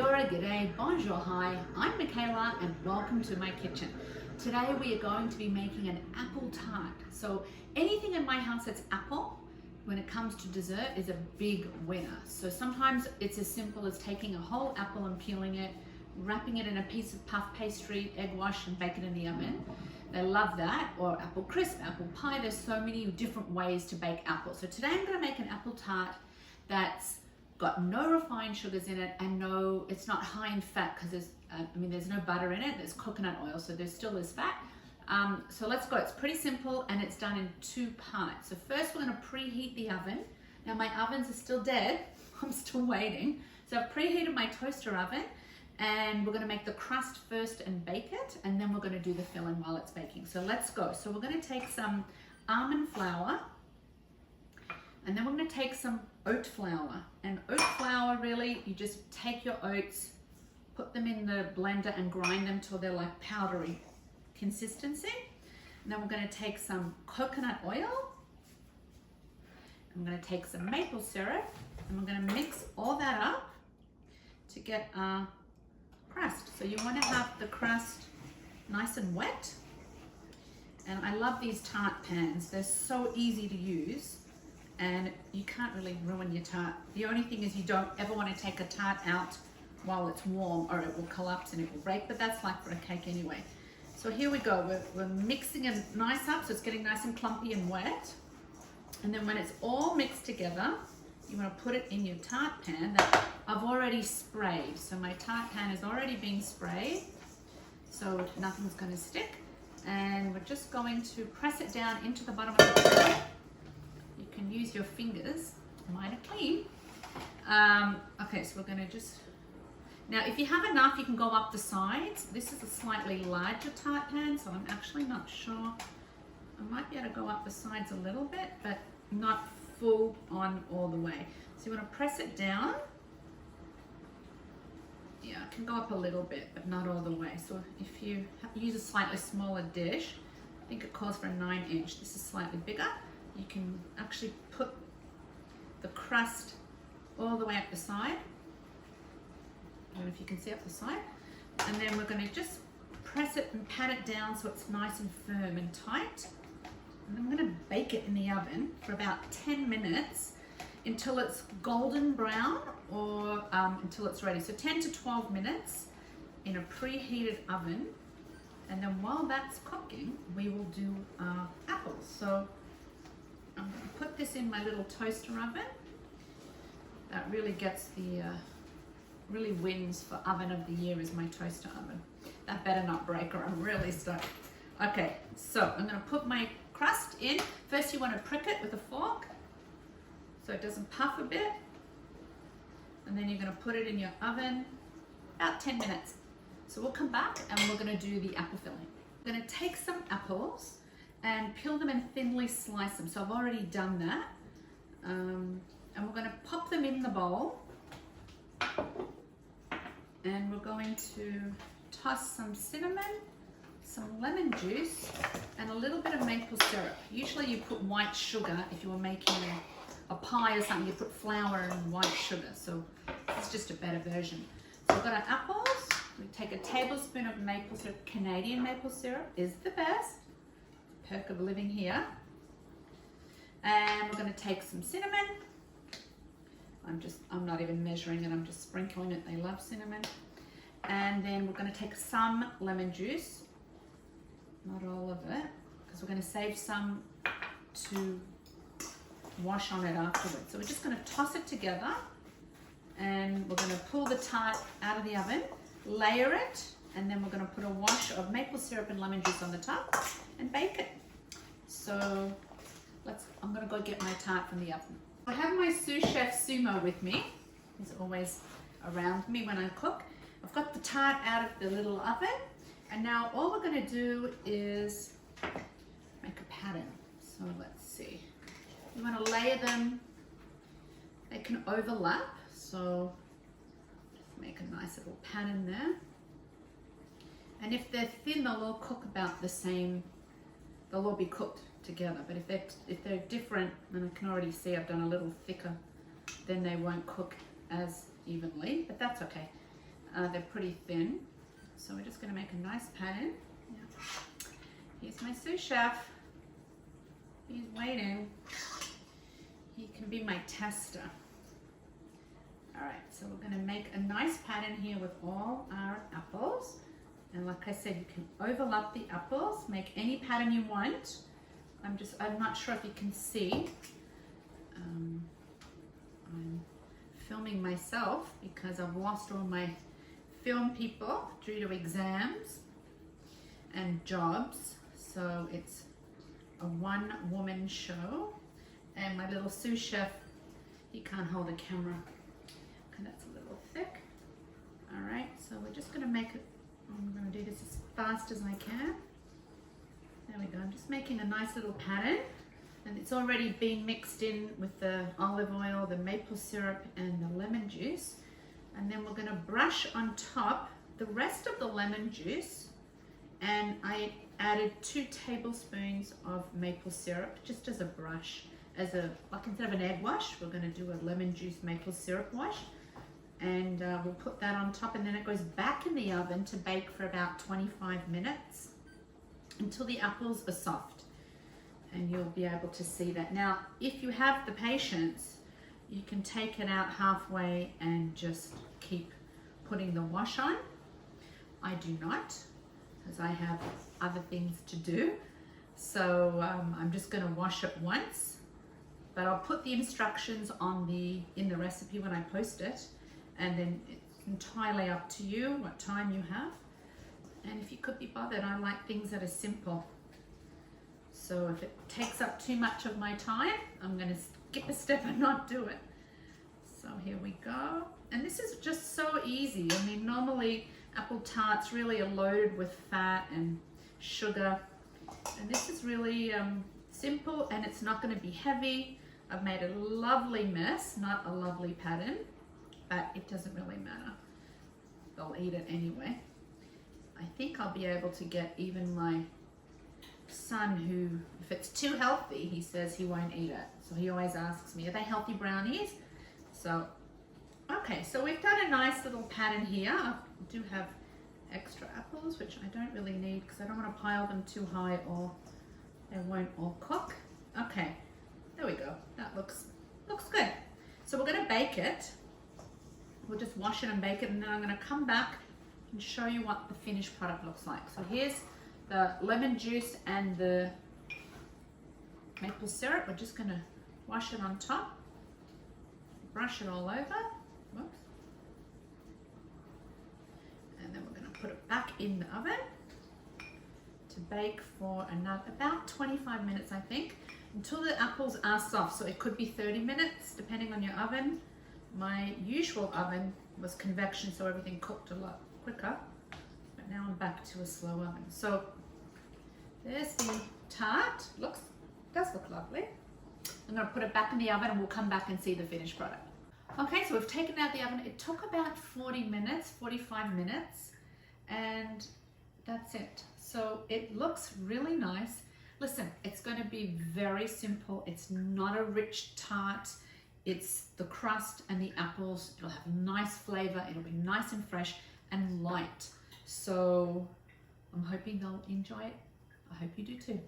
Kia ora, g'day, bonjour, hi, I'm Michaela and welcome to my kitchen. Today we are going to be making an apple tart. So anything in my house that's apple, when it comes to dessert, is a big winner. So sometimes it's as simple as taking a whole apple and peeling it, wrapping it in a piece of puff pastry, egg wash, and bake it in the oven. They love that. Or apple crisp, apple pie. There's so many different ways to bake apples. So today I'm going to make an apple tart that's got no refined sugars in it and it's not high in fat because there's no butter in it. There's coconut oil, so there still is fat. So let's go. It's pretty simple and it's done in 2 parts. So first we're going to preheat the oven. Now my ovens are still dead. I'm still waiting. So I've preheated my toaster oven and we're going to make the crust first and bake it, and then we're going to do the filling while it's baking. So let's go. So we're going to take some almond flour, and then we're going to take some oat flour. And oat flour, really, you just take your oats, put them in the blender and grind them till they're like powdery consistency. And then we're going to take some coconut oil. I'm going to take some maple syrup, and we're going to mix all that up to get our crust. So you want to have the crust nice and wet. And I love these tart pans. They're so easy to use and you can't really ruin your tart. The only thing is you don't ever want to take a tart out while it's warm or it will collapse and it will break, but that's like for a cake anyway. So here we go. We're mixing it nice up so it's getting nice and clumpy and wet. And then when it's all mixed together, you want to put it in your tart pan that I've already sprayed. So my tart pan is already being sprayed, so nothing's going to stick. And we're just going to press it down into the bottom of the pan. You can use your fingers, mine are clean. Okay, so we're going to just, now if you have enough you can go up the sides. This is a slightly larger tart pan, so I'm actually not sure. I might be able to go up the sides a little bit, but not full on all the way. So you want to press it down. Yeah, it can go up a little bit, but not all the way. So if you use a slightly smaller dish, I think it calls for a 9-inch. This is slightly bigger. You can actually put the crust all the way up the side. I don't know if you can see up the side. And then we're going to just press it and pat it down so it's nice and firm and tight. And I'm going to bake it in the oven for about 10 minutes until it's golden brown or until it's ready. So 10 to 12 minutes in a preheated oven. And then while that's cooking, we will do our apples. So I'm going to put this in my little toaster oven. That really gets the, really wins for oven of the year is my toaster oven. That better not break or I'm really stuck. Okay, so I'm going to put my crust in. First you want to prick it with a fork so it doesn't puff a bit. And then you're going to put it in your oven about 10 minutes. So we'll come back and we're going to do the apple filling. I'm going to take some apples and peel them and thinly slice them. So I've already done that. And we're going to pop them in the bowl. And we're going to toss some cinnamon, some lemon juice, and a little bit of maple syrup. Usually you put white sugar if you were making a pie or something, you put flour and white sugar. So it's just a better version. So we've got our apples. We take a tablespoon of maple syrup. Canadian maple syrup is the best. Perk of living here. And we're going to take some cinnamon. I'm not even measuring it, I'm just sprinkling it. They love cinnamon. And then we're going to take some lemon juice. Not all of it, because we're going to save some to wash on it afterwards. So we're just going to toss it together and we're going to pull the tart out of the oven, layer it, and then we're going to put a wash of maple syrup and lemon juice on the top and bake it. So I'm going to go get my tart from the oven. I have my sous chef Sumo with me. He's always around me when I cook. I've got the tart out of the little oven, and now all we're going to do is make a pattern. So let's see. You want to layer them. They can overlap, so just make a nice little pattern there. And if they're thin, they'll all cook about the same. They'll all be cooked together. But if they're different, and I can already see I've done a little thicker, then they won't cook as evenly. But that's okay. They're pretty thin. So we're just going to make a nice pattern. Yeah. Here's my sous chef. He's waiting. He can be my tester. All right, so we're going to make a nice pattern here with all our apples. And like I said, you can overlap the apples, make any pattern you want. I'm not sure if you can see. I'm filming myself because I've lost all my film people due to exams and jobs. So it's a one-woman show. And my little sous chef, he can't hold a camera. Okay, that's a little thick. All right, so we're just gonna make it, I'm gonna do this as fast as I can. There we go, I'm just making a nice little pattern. And it's already been mixed in with the olive oil, the maple syrup, and the lemon juice. And then we're gonna brush on top the rest of the lemon juice. And I added 2 tablespoons of maple syrup just as a brush. Like instead of an egg wash, we're gonna do a lemon juice maple syrup wash. And we'll put that on top, and then it goes back in the oven to bake for about 25 minutes until the apples are soft. And you'll be able to see that. Now, if you have the patience, you can take it out halfway and just keep putting the wash on. I do not, because I have other things to do. So I'm just gonna wash it once, but I'll put the instructions in the recipe when I post it. And then it's entirely up to you what time you have. And if you could be bothered, I like things that are simple. So if it takes up too much of my time, I'm gonna skip a step and not do it. So here we go. And this is just so easy. I mean, normally apple tarts really are loaded with fat and sugar. And this is really simple, and it's not gonna be heavy. I've made a lovely mess, not a lovely pattern, but it doesn't really matter. They'll eat it anyway. I think I'll be able to get even my son, who, if it's too healthy, he says he won't eat it. So he always asks me, are they healthy brownies? So, okay, so we've done a nice little pattern here. I do have extra apples, which I don't really need because I don't want to pile them too high or they won't all cook. Okay, there we go. That looks good. So we're gonna bake it. We'll just wash it and bake it, and then I'm gonna come back and show you what the finished product looks like. So here's the lemon juice and the maple syrup. We're just gonna wash it on top, brush it all over. Whoops. And then we're gonna put it back in the oven to bake for about 25 minutes, I think, until the apples are soft. So it could be 30 minutes, depending on your oven. My usual oven was convection, so everything cooked a lot quicker. But now I'm back to a slow oven. So there's the tart. Does look lovely. I'm gonna put it back in the oven and we'll come back and see the finished product. Okay, so we've taken it out of the oven. It took about 40 minutes, 45 minutes, and that's it. So it looks really nice. Listen, it's gonna be very simple. It's not a rich tart. It's the crust and the apples. It'll have nice flavor. It'll be nice and fresh and light. So I'm hoping they'll enjoy it. I hope you do too.